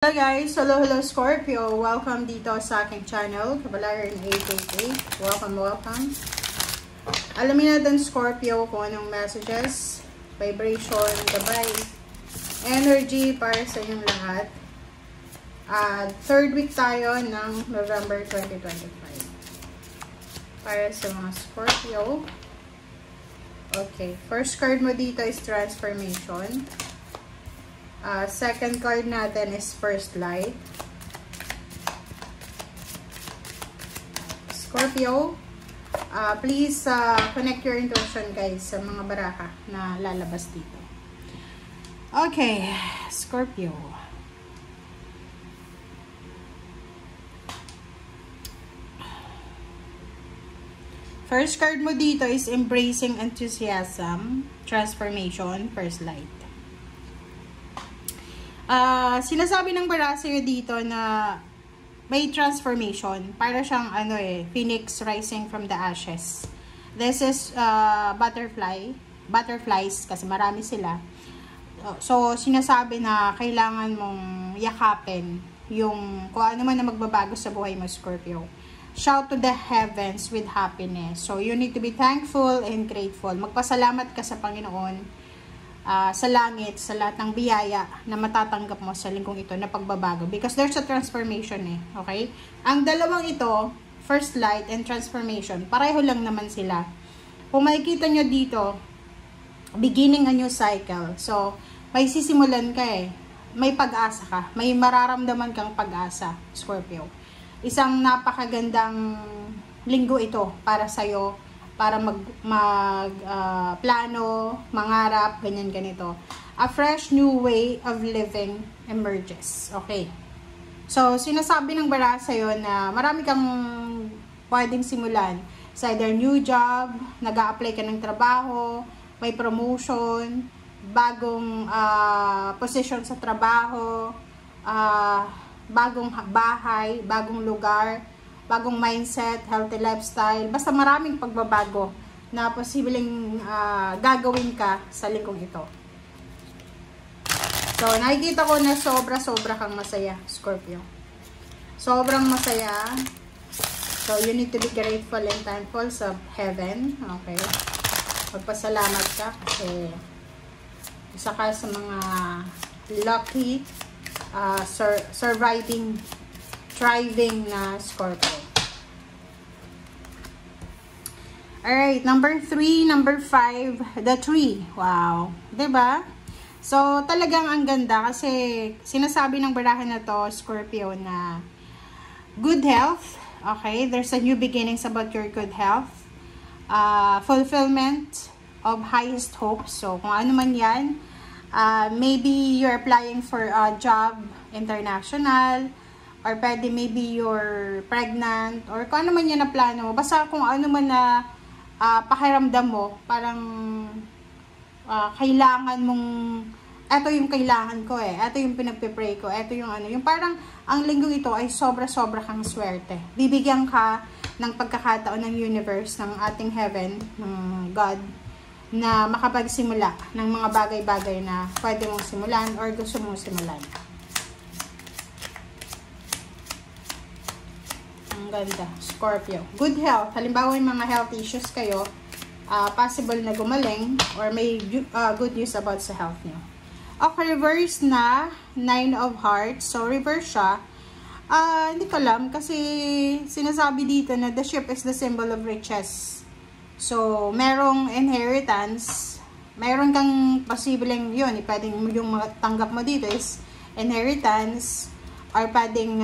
Hello guys! Hello Scorpio! Welcome dito sa aking channel, Kabalaran 888. Welcome! Alamin natin Scorpio kung anong messages, vibration, gabay, energy para sa inyong lahat. Third week tayo ng November 2025. Para sa mga Scorpio. Okay, first card mo dito is transformation. Second card natin is first light. Scorpio, please connect your intuition guys sa mga baraha na lalabas dito. Okay, Scorpio. First card mo dito is embracing enthusiasm, transformation, first light. Sinasabi ng baraha sa'yo dito na may transformation. Para siyang phoenix rising from the ashes. This is butterflies kasi marami sila. So, sinasabi na kailangan mong yakapin yung kung ano man na magbabago sa buhay mo, Scorpio. Shout to the heavens with happiness. So, you need to be thankful and grateful. Magpasalamat ka sa Panginoon. Sa langit, sa lahat ng biyaya na matatanggap mo sa linggong ito na pagbabago. Because there's a transformation okay? Ang dalawang ito, first light and transformation, pareho lang naman sila. Kung makikita nyo dito, beginning a new cycle. So, may sisimulan ka may pag-asa ka. May mararamdaman kang pag-asa, Scorpio. Isang napakagandang linggo ito para sa'yo. Para plano, mangarap, ganito. A fresh new way of living emerges. Okay. So, sinasabi ng baraha sa'yo na marami kang pwedeng simulan. Sa either new job, nag-a-apply ka ng trabaho, may promotion, bagong position sa trabaho, bagong bahay, bagong lugar, bagong mindset, healthy lifestyle, basta maraming pagbabago na posibleng gagawin ka sa linggong ito. So, nakikita ko na sobra kang masaya, Scorpio. Sobrang masaya. So, you need to be grateful and thankful sa heaven. Okay. Magpasalamat ka kasi isa ka sa mga lucky, thriving na Scorpio. Alright, number 3, number 5, the tree. Wow. Diba? So, talagang ang ganda kasi sinasabi ng baraha na to, Scorpio, na good health. Okay? There's a new beginnings about your good health. Fulfillment of highest hopes. So, kung ano man yan, maybe you're applying for a job international, or pwede maybe you're pregnant, or kung ano man yan na plano mo. Basta kung ano man na pakiramdam mo, parang kailangan mong, eto yung kailangan ko eto yung pinagpipray ko, eto yung yung parang ang linggong ito ay sobra kang swerte. Bibigyan ka ng pagkakataon ng universe, ng ating heaven, ng God, na makapagsimula ng mga bagay-bagay na pwede mong simulan or gusto mong simulan. Ganda, Scorpio. Good health. Halimbawa, yung mga health issues kayo, possible na gumaling or may good news about sa health nyo. Okay, reverse na 9 of hearts. So, reverse siya. Hindi ko alam kasi sinasabi dito na the ship is the symbol of riches. So, merong inheritance. Meron kang posibleng yun. Pwedeng yung matanggap mo dito is inheritance or pwedeng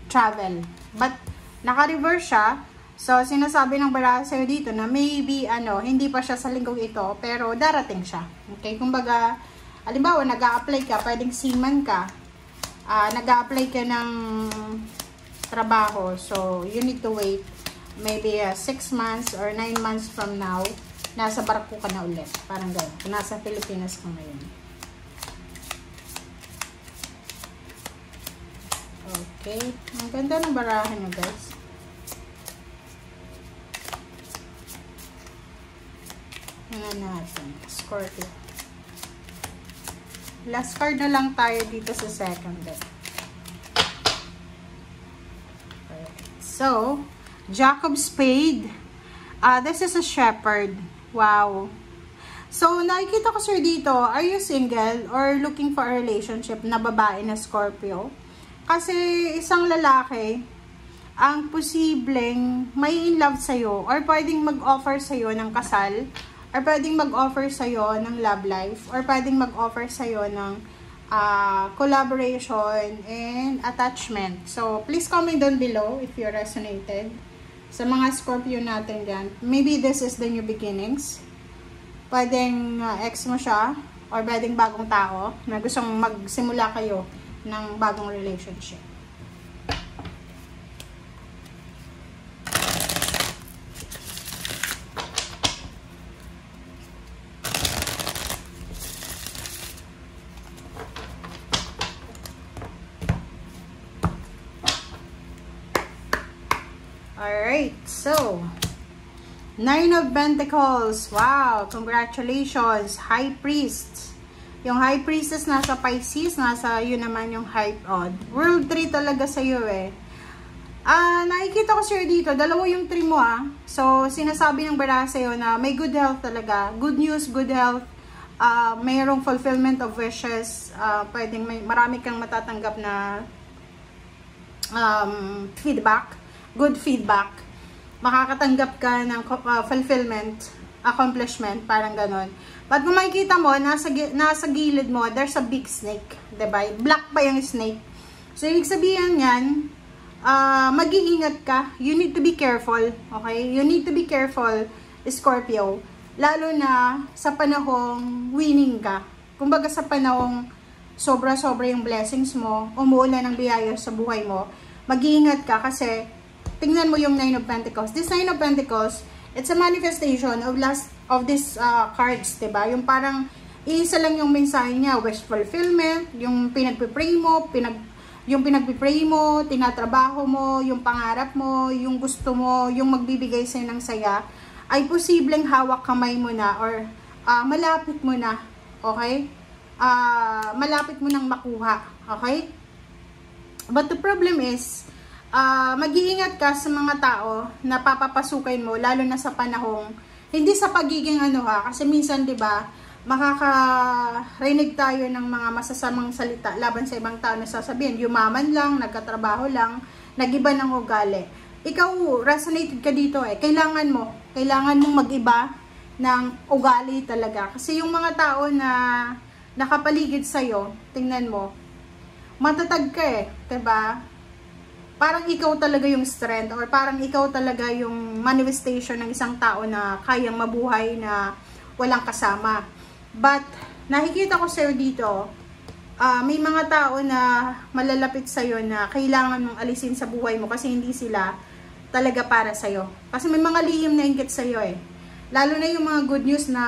travel. But, naka-reverse siya. So, sinasabi ng baraha sa'yo dito na maybe, hindi pa siya sa linggong ito, pero darating siya. Okay? Kumbaga, halimbawa, nag-a-apply ka, pwedeng seaman ka, nag-a-apply ka ng trabaho. So, you need to wait. Maybe 6 months or 9 months from now, nasa barko ka na ulit. Parang gano'n. Nasa Pilipinas ka ngayon. Okay. Ang ganda ng barahan nyo, guys. Tingnan natin. Scorpio. Last card na lang tayo dito sa second deck. So, Jack of Spade. This is a shepherd. Wow. So, nakikita ko sir dito, are you single or looking for a relationship na babae na Scorpio? Kasi isang lalaki, ang posibleng may in love sa'yo or pwedeng mag-offer sa'yo ng kasal or pwedeng mag-offer sa'yo ng love life or pwedeng mag-offer sa'yo ng collaboration and attachment. So, please comment down below if you resonated. Sa mga Scorpio natin dyan, maybe this is the new beginnings. Pwedeng ex mo siya or pwedeng bagong tao na gustong magsimula kayo ng bagong relationship. Alright, so, 9 of Pentacles. Wow, congratulations. High Priest. Yung High Priestess nasa Pisces, nasa yun naman yung High Odd. World 3 talaga sa'yo eh. Nakikita ko sir dito, dalawa yung 3 mo So, sinasabi ng bara sa'yo na may good health talaga. Good news, good health. Mayroong fulfillment of wishes. Pwedeng marami kang matatanggap na feedback. Good feedback. Makakatanggap ka ng fulfillment, accomplishment, parang ganon. But kung makikita mo, nasa gilid mo, there's a big snake. Diba? Black pa yung snake. So, ibig sabihin yan, mag-iingat ka. You need to be careful. Okay? You need to be careful, Scorpio. Lalo na sa panahong winning ka. Kumbaga sa panahong sobra-sobra yung blessings mo, umuulan ng biyaya sa buhay mo, mag-iingat ka kasi tingnan mo yung 9 of Pentacles. This 9 of Pentacles, it's a manifestation of these cards, diba? Yung parang, isa lang yung mensahe niya, wish fulfillment, yung pinagpipray mo, pinagpipray mo, tinatrabaho mo, yung pangarap mo, yung gusto mo, yung magbibigay sa'yo ng saya, ay posibleng hawak kamay mo na or malapit mo na, okay? Malapit mo nang makuha, okay? But the problem is, mag-iingat ka sa mga tao na papapasukin mo, lalo na sa panahong, hindi sa pagiging kasi minsan, di ba, makakarinig tayo ng mga masasamang salita laban sa ibang tao na sasabihin, yumaman lang, nagkatrabaho lang, nagiba ng ugali. Ikaw, resonated ka dito kailangan mong mag-iba ng ugali talaga. Kasi yung mga tao na nakapaligid sa'yo, tingnan mo, matatag ka diba? Parang ikaw talaga yung strength or parang ikaw talaga yung manifestation ng isang tao na kayang mabuhay na walang kasama. But, nakikita ko sa'yo dito, may mga tao na malalapit sa'yo na kailangan mong alisin sa buhay mo kasi hindi sila talaga para sa'yo. Kasi may mga lihim na inggit sa'yo Lalo na yung mga good news na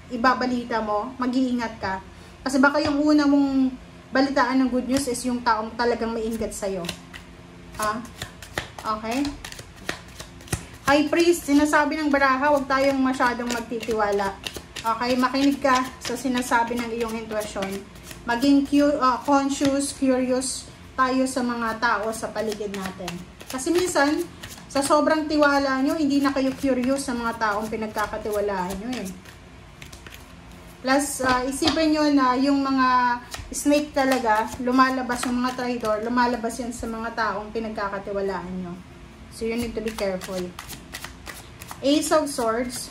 ibabalita mo, mag-iingat ka. Kasi baka yung una mong balitaan ng good news is yung taong talagang may inggit sa'yo. Okay? High Priest, sinasabi ng baraha, huwag tayong masyadong magtitiwala. Okay? Makinig ka sa sinasabi ng iyong intuition. Maging conscious, curious tayo sa mga tao sa paligid natin. Kasi minsan, sa sobrang tiwala nyo, hindi na kayo curious sa mga taong pinagkakatiwalaan nyo Plus, isipin nyo na yung mga snake talaga, lumalabas yung mga traitor, lumalabas yan sa mga taong pinagkakatiwalaan nyo. So, you need to be careful. Ace of Swords.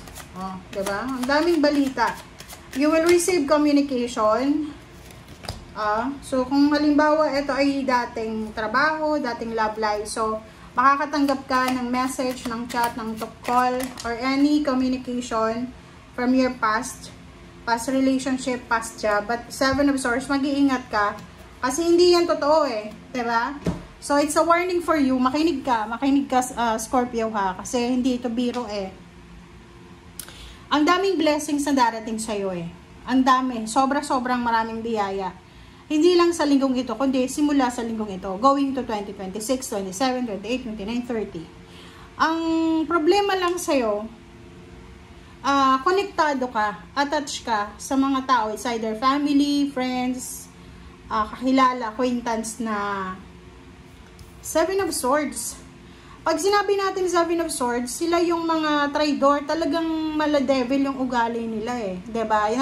Diba? Ang daming balita. You will receive communication. So, kung halimbawa, ito ay dating trabaho, dating love life. So, makakatanggap ka ng message, ng chat, ng talk call, or any communication from your past relationship, past job. But 7 of Swords, mag-iingat ka. Kasi hindi yan totoo diba? So, it's a warning for you. Makinig ka, Scorpio Kasi hindi ito biro Ang daming blessings na darating sa'yo Ang dami. Sobrang maraming biyaya. Hindi lang sa linggong ito, kundi simula sa linggong ito. Going to 2026, 27, 28, 29, 30. Ang problema lang sa'yo, konektado ka, attached ka sa mga tao. It's either family, friends, kakilala, acquaintance na Seven of Swords. Pag sinabi natin Seven of Swords, sila yung mga traidor, talagang mala-devil yung ugali nila eh. Diba?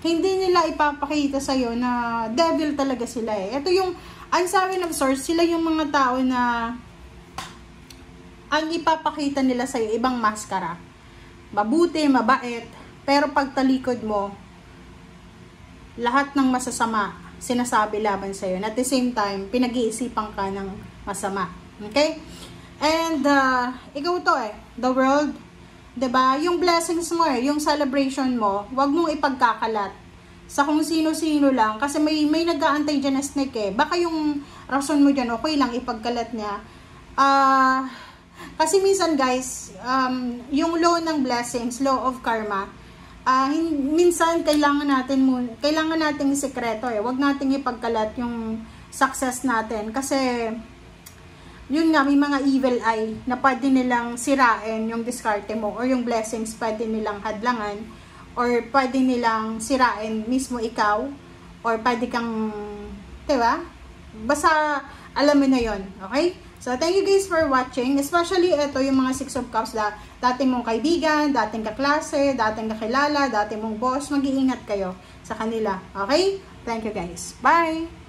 Hindi nila ipapakita sa'yo na devil talaga sila eh. Ito yung, ang Seven of Swords, sila yung mga tao na ang ipapakita nila sa'yo, ibang maskara. Mabuti, mabait, pero pag talikod mo, lahat ng masasama, sinasabi laban sa'yo. And at the same time, pinag-iisipan ka ng masama. Okay? And, ikaw to eh, the world, diba? Yung blessings mo eh, yung celebration mo, wag mong ipagkakalat sa kung sino-sino lang, kasi may nag-aantay dyan na snake eh. Baka yung rason mo dyan, okay lang, ipagkalat niya. Kasi minsan guys, yung law ng blessings, law of karma, minsan kailangan nating isekreto eh. Wag nating ipagkalat yung success natin, kasi yun nga, may mga evil eye na pwede nilang sirain yung diskarte mo, or yung blessings pwede nilang hadlangan, or pwede nilang sirain mismo ikaw, or pwede kang, diba? Basta alam mo na yun, okay? So, thank you guys for watching, especially ito yung mga Six of Cups, dating mong kaibigan, dating kaklase, dating kakilala, dating mong boss, mag-iingat kayo sa kanila, okay? Thank you guys. Bye!